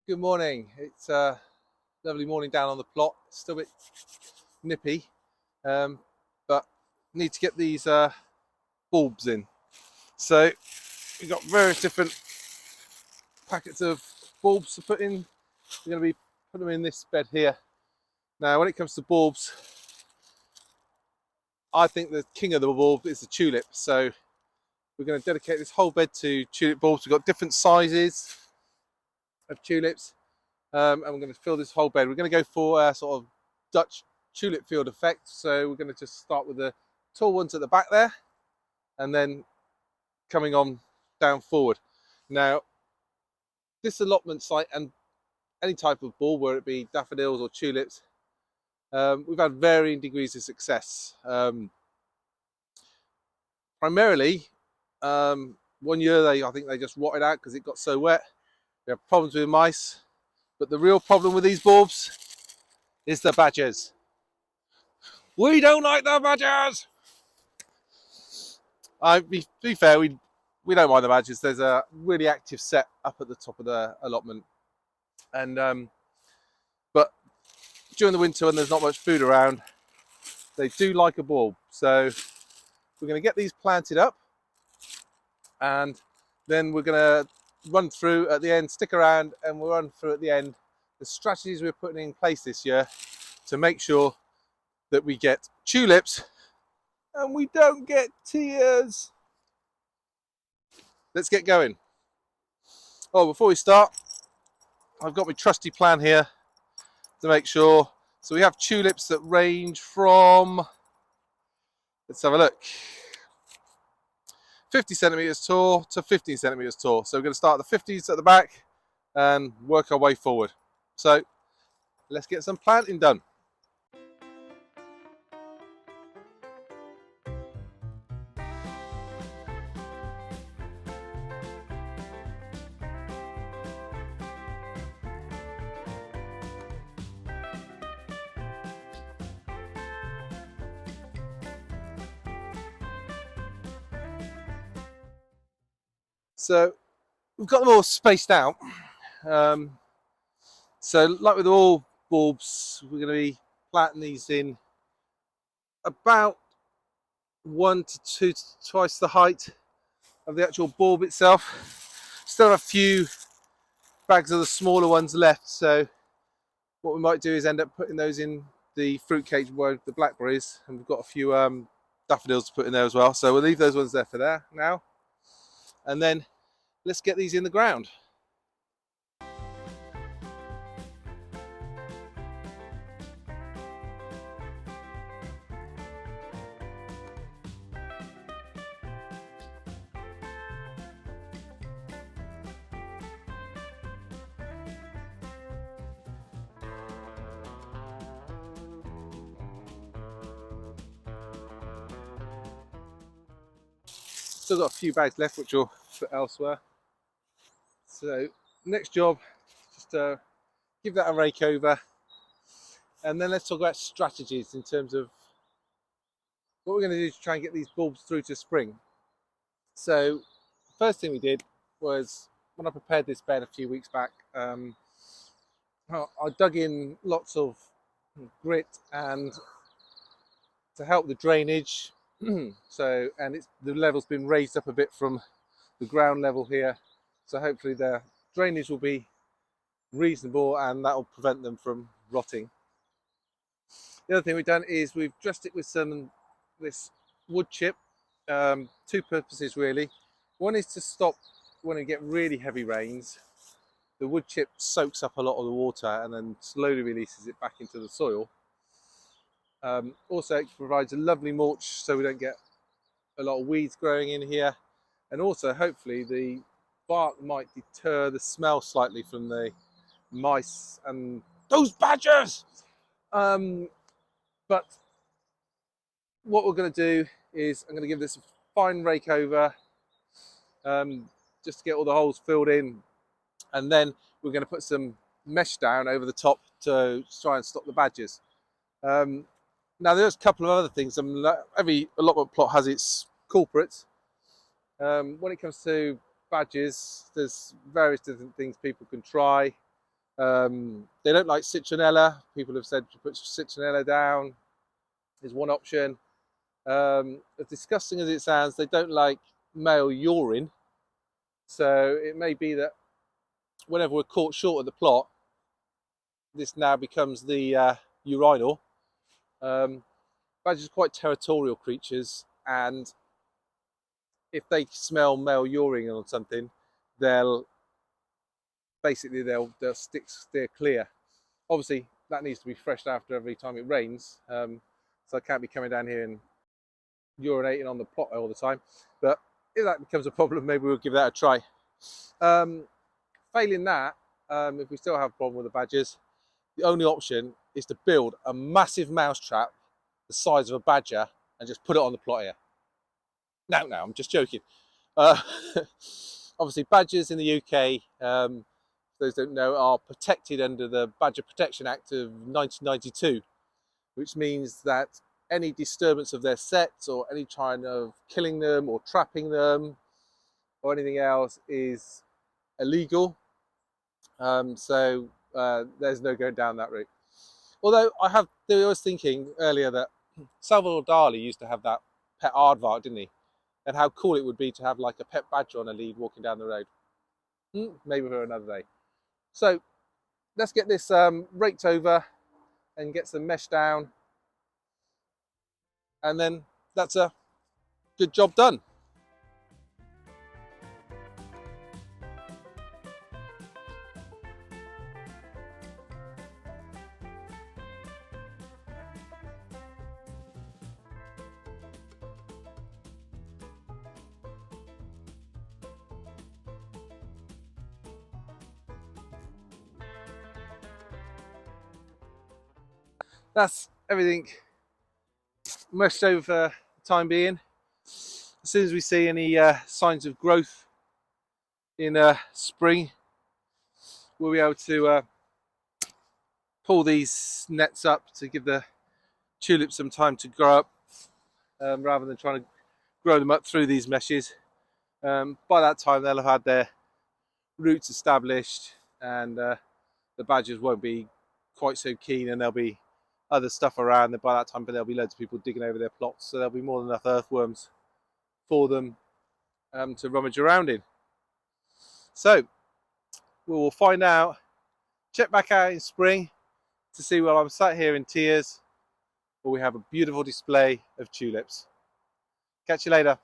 Good morning. It's a lovely morning down on the plot. Still a bit nippy, um, but need to get these bulbs in. So we've got various different packets of bulbs to put in. We're going to be putting them in this bed here. Now, when it comes to bulbs, I think the king of the bulb is the tulip. So we're going to dedicate this whole bed to tulip bulbs. We've got different sizes of tulips. And we're going to fill this whole bed. We're going to go for a sort of Dutch tulip field effect. So we're going to just start with the tall ones at the back there, and then coming on down forward. Now, this allotment site and any type of bulb, whether it be daffodils or tulips, we've had varying degrees of success. Primarily, one year I think they just rotted out because it got so wet. We have problems with mice, but the real problem with these bulbs is the badgers. We don't like the badgers. Be fair, we don't mind the badgers. There's a really active set up at the top of the allotment, and but during the winter when there's not much food around, they do like a bulb. So we're going to get these planted up, and then we're going to run through at the end. Stick around, and we'll run through at the end the strategies we're putting in place this year to make sure that we get tulips and we don't get tears. Let's get going. Oh, before we start, I've got my trusty plan here to make sure. So we have tulips that range from, let's have a look, 50 centimeters tall to 15 centimeters tall. So we're going to start at the 50s at the back and work our way forward. So let's get some planting done. So we've got them all spaced out. So like with all bulbs, we're going to be planting these in about 1 to 2 to twice the height of the actual bulb itself. Still have a few bags of the smaller ones left, so what we might do is end up putting those in the fruit cage with the blackberries, and we've got a few daffodils to put in there as well, so we'll leave those ones there for there now, and then let's get these in the ground. Still got a few bags left which we'll put elsewhere. So next job, just give that a rake over, and then let's talk about strategies in terms of what we're going to do to try and get these bulbs through to spring. So the first thing we did was, when I prepared this bed a few weeks back, I dug in lots of grit and to help the drainage. So, and the level's been raised up a bit from the ground level here, so hopefully the drainage will be reasonable and that will prevent them from rotting. The other thing we've done is we've dressed it with this wood chip. Two purposes really. One is to stop when we get really heavy rains. The wood chip soaks up a lot of the water and then slowly releases it back into the soil. Also, it provides a lovely mulch so we don't get a lot of weeds growing in here, and also hopefully the bark might deter the smell slightly from the mice and those badgers. But what we're going to do is I'm going to give this a fine rake over, just to get all the holes filled in, and then we're going to put some mesh down over the top to try and stop the badgers. Now there's a couple of other things. Every allotment plot has its culprits. When it comes to badgers, there's various different things people can try. They don't like citronella. People have said to put citronella down is one option. As disgusting as it sounds, they don't like male urine. So it may be that whenever we're caught short of the plot, this now becomes the urinal. Badgers are quite territorial creatures, and if they smell male urine or something, they'll steer clear. Obviously, that needs to be freshed after every time it rains, so I can't be coming down here and urinating on the plot all the time. But if that becomes a problem, maybe we'll give that a try. Failing that, if we still have a problem with the badgers, the only option is to build a massive mouse trap the size of a badger and just put it on the plot here. No, I'm just joking. Obviously, badgers in the UK, for those who don't know, are protected under the Badger Protection Act of 1992, which means that any disturbance of their sets or any kind of killing them or trapping them or anything else is illegal. So there's no going down that route. Although I was thinking earlier that Salvador Dali used to have that pet aardvark, didn't he? And how cool it would be to have like a pet badger on a lead walking down the road. Maybe for another day. So let's get this raked over and get some mesh down, and then that's a good job done. That's everything meshed over for the time being. As soon as we see any signs of growth in spring, we'll be able to pull these nets up to give the tulips some time to grow up, rather than trying to grow them up through these meshes. By that time they'll have had their roots established, and the badgers won't be quite so keen, and there'll be other stuff around, and by that time there'll be loads of people digging over their plots, so there'll be more than enough earthworms for them to rummage around in. So we will find out, check back out in spring to see whether I'm sat here in tears or we have a beautiful display of tulips. Catch you later.